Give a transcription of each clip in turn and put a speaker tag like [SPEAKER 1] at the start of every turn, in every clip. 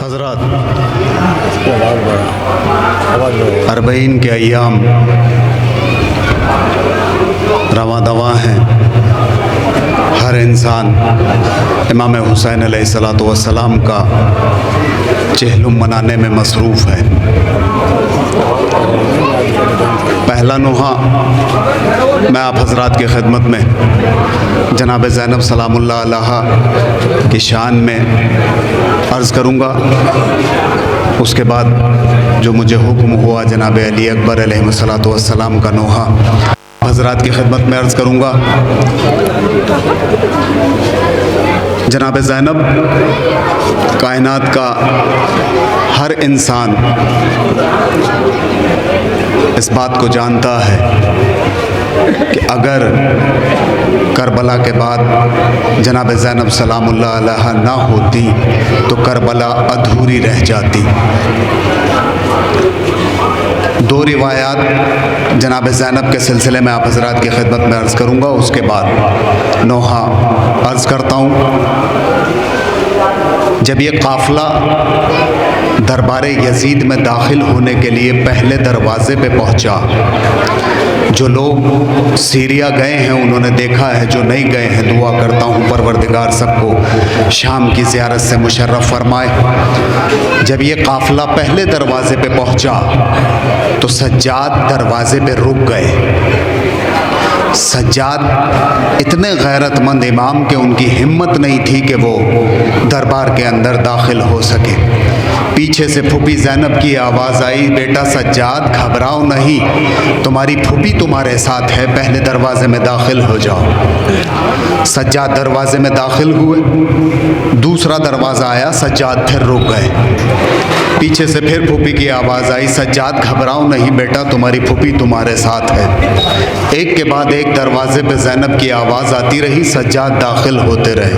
[SPEAKER 1] हज़रात अरबईन के अय्याम रवा दवा हैं। हर इंसान इमाम हुसैन अलैहिस्सलातु वस्सलाम का चहलुम मनाने में मसरूफ़ है। पहला नुहा मैं आप हज़रात की खिदमत में जनाब ज़ैनब सलामुल्लाह अलैहा की शान में अर्ज़ करूँगा। उसके बाद जो मुझे हुक्म हुआ जनाब अली अकबर अलैहिस्सलातु वस्सलाम का नुहा हज़रात की खिदमत में अर्ज़ करूँगा। जनाब ज़ैनब कायनात का हर इंसान इस बात को जानता है कि अगर करबला के बाद जनाब ज़ैनब सलामुल्लाह अलैहा ना होती तो करबला अधूरी रह जाती। दो रिवायात जनाब ज़ैनब के सिलसिले में आप हज़रात की खिदमत में अर्ज़ करूँगा। उसके बाद नोहा अर्ज़ करता हूँ। जब ये काफ़िला दरबार यजीद में दाखिल होने के लिए पहले दरवाज़े पे पहुँचा, जो लोग सीरिया गए हैं उन्होंने देखा है, जो नहीं गए हैं दुआ करता हूँ परवरदिगार सबको शाम की ज़ियारत से मुशर्रफ फरमाए। जब ये काफ़िला पहले दरवाज़े पे पहुँचा तो सज्जाद दरवाज़े पे रुक गए। सज्जाद इतने गैरतमंद इमाम के उनकी हिम्मत नहीं थी कि वो दरबार के अंदर दाखिल हो सके। पीछे से फूफी ज़ैनब की आवाज़ आई, बेटा सज्जाद घबराओ नहीं, तुम्हारी फूफी तुम्हारे साथ है, पहले दरवाज़े में दाखिल हो जाओ। सज्जाद दरवाज़े में दाखिल हुए। दूसरा दरवाज़ा आया, सज्जाद फिर रुक गए। पीछे से फिर फूफी की आवाज़ आई, सज्जाद घबराओ नहीं बेटा, तुम्हारी फूफी तुम्हारे साथ है। एक के बाद एक दरवाज़े पे ज़ैनब की आवाज़ आती रही, सज्जाद दाखिल होते रहे।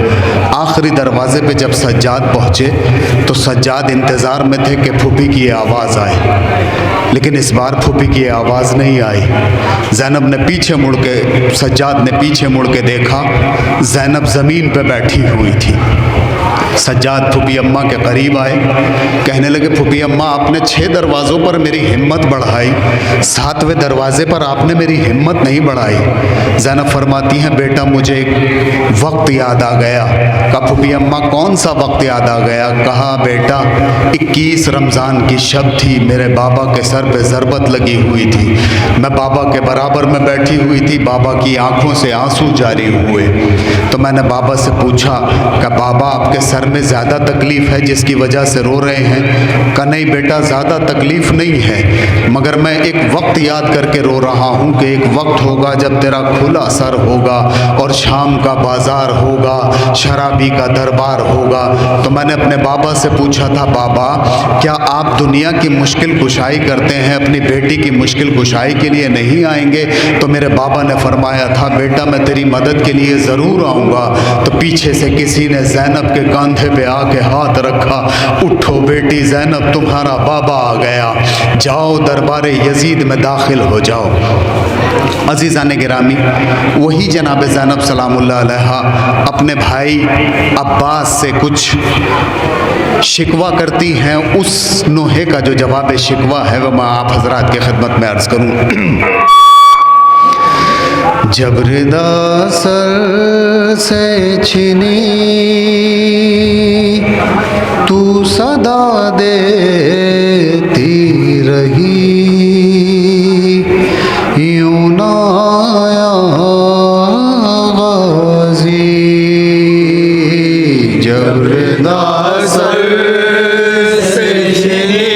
[SPEAKER 1] आखिरी दरवाज़े पे जब सज्जाद पहुँचे तो सज्जाद इंतज़ार में थे कि फूफी की आवाज़ आए, लेकिन इस बार फूफी की आवाज़ नहीं आई। ज़ैनब ने पीछे मुड़ के सज्जाद ने पीछे मुड़ के देखा, ज़ैनब ज़मीन पे बैठी हुई थी। सज्जाद फूफी अम्मा के करीब आए, कहने लगे फूफी अम्मा आपने 6 दरवाज़ों पर मेरी हिम्मत बढ़ाई, 7वें दरवाज़े पर आपने मेरी हिम्मत नहीं बढ़ाई। ज़ैनब फरमाती हैं बेटा मुझे एक वक्त याद आ गया। कहा फूफी अम्मा कौन सा वक्त याद आ गया? कहा बेटा 21 रमज़ान की शब थी, मेरे बाबा के सर पे ज़रबत लगी हुई थी, मैं बाबा के बराबर में बैठी हुई थी, बाबा की आँखों से आंसू जारी हुए। तो मैंने बाबा से पूछा कि बाबा आपके सर में ज़्यादा तकलीफ़ है जिसकी वजह से रो रहे हैं? कहा नहीं बेटा ज़्यादा तकलीफ़ नहीं है, मगर मैं एक वक्त याद करके रो रहा हूँ कि एक वक्त होगा जब तेरा खुला सर होगा और शाम का बाज़ार होगा, शराबी का दरबार होगा। तो मैंने अपने बाबा से पूछा था बाबा क्या आप दुनिया की मुश्किल कुशाई करते हैं, अपनी बेटी की मुश्किल कुशाई के लिए नहीं आएंगे? तो मेरे बाबा ने फरमाया था बेटा मैं तेरी मदद के लिए ज़रूर आऊँगा। तो पीछे से किसी ने ज़ैनब के कंधे पे आके हाथ रखा, उठो बेटी ज़ैनब तुम्हारा बाबा आ गया, जाओ दरबार यजीद में दाखिल हो जाओ। अज़ीज़ान गिरामी, वही जनाब ज़ैनब सलामुल्लाह अलैहा अपने भाई अब्बास से कुछ शिकवा करती हैं। उस नोहे का जो जवाब शिकवा है वह मैं आप हज़रात की खिदमत में अर्ज़ करूँ। जबरदा सर से छिनी तू सदा देती रही, यूं ना आया गाज़ी। जबरदा सर से छिनी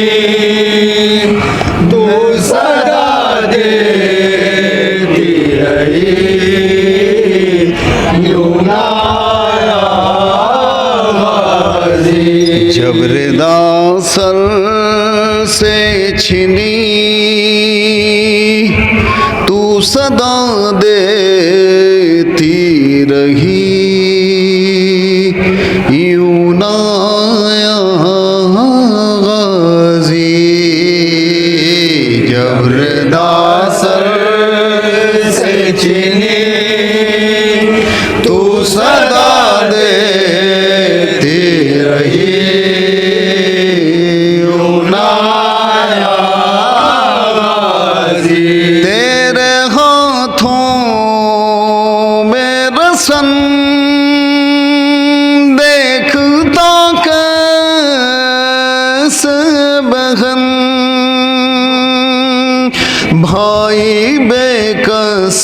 [SPEAKER 1] तू सदा देती रही, यूं ना आया गाज़ी। जबरदा सर से छिनी तू सदा देती रही, यूं ना आया गाज़ी। जबरदा सर से छिनी तू सदा देती रही,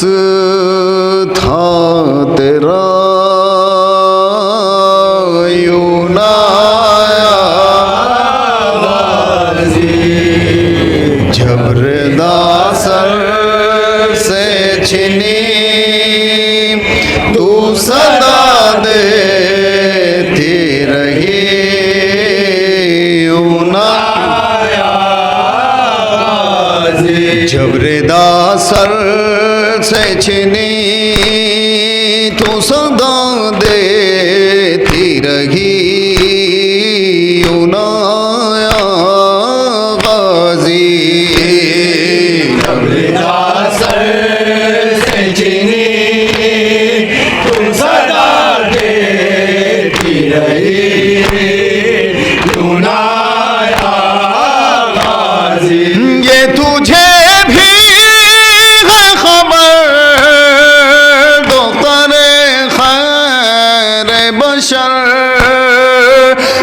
[SPEAKER 1] था तेरा यूं ना झबरदा सर से छिनी तू सदा देती रही यूं ना झबरदा सर से छिनी तू सदा देती रही यूं ना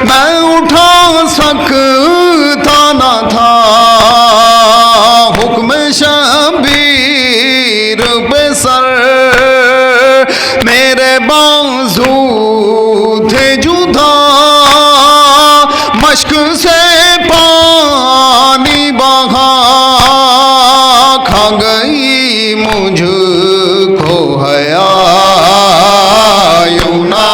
[SPEAKER 1] मैं उठा सकता न था हुक्म शबीर पे सर मेरे बाजू थे जुदा मश्क से पानी बहा खा गई मुझको हया यूं ना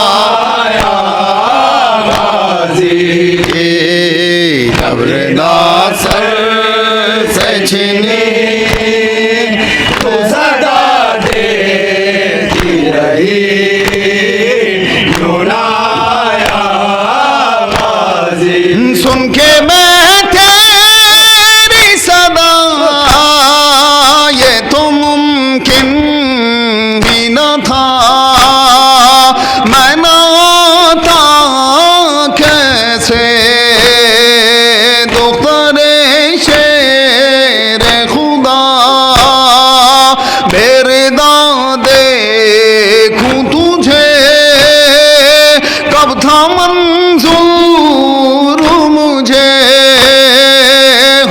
[SPEAKER 1] झबरदा सर से छिनी तू सदा देती रही यूं ना सुन के मैं तेरी सदा ये तो मुमकिन ही न था मैं नाता कैसे मेरे दादे देखूं तुझे कब था मंजूर मुझे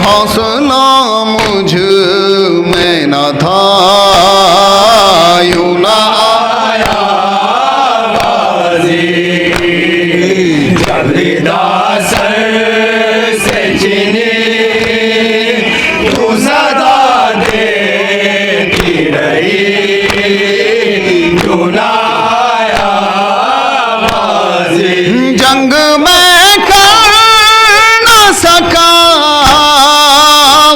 [SPEAKER 1] हौसला मुझ में न था यूं ना झबरदा सर से छिनी तू सदा जंग में कर न सका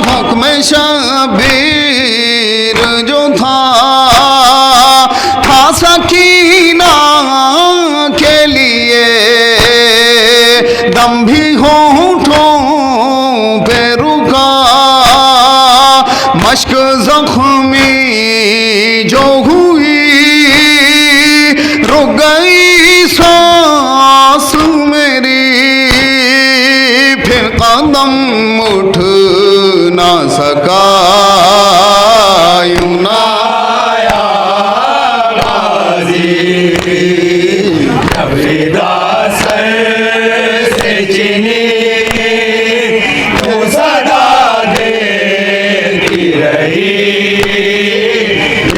[SPEAKER 1] हुक्म शबीर जो था सकीना के लिए दम भी होठों पे रुका मश्क जख्मी जो हुई रुक गई सांस मेरी फिर कदम उठ ना सका यूं ना झबरदा सर से छिनी तू सदा देती रही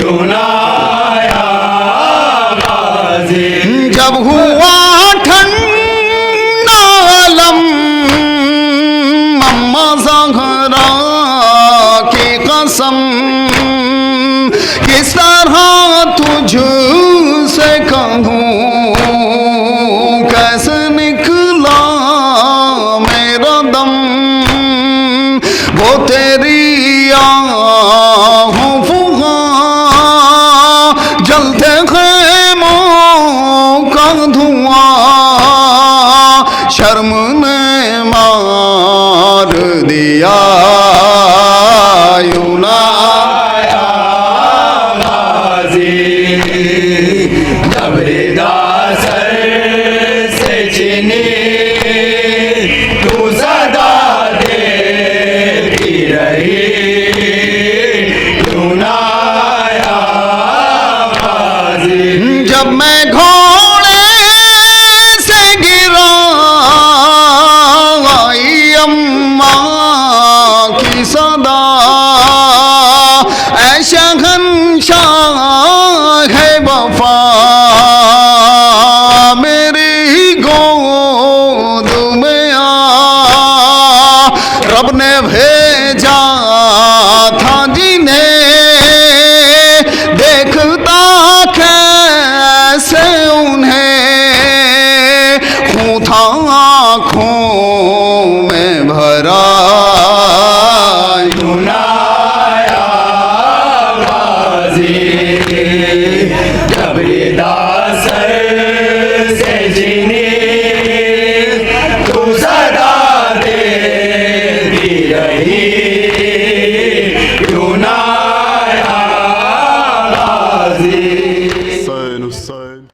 [SPEAKER 1] यूं ना जब हुआ ठंडा आलम मम्मा ज़हरा की कसम किस तरह तुझसे कहूँ कैसे निकला मेरा दम वो तेरी आहों फुगा जलते धुआं शर्म ने मार दिया यूं ना झबरदा सर से छिनी तू सदा देती रही यूं ना जब मैं घोड़े से गिरा आई अम्मा की
[SPEAKER 2] सबने भेद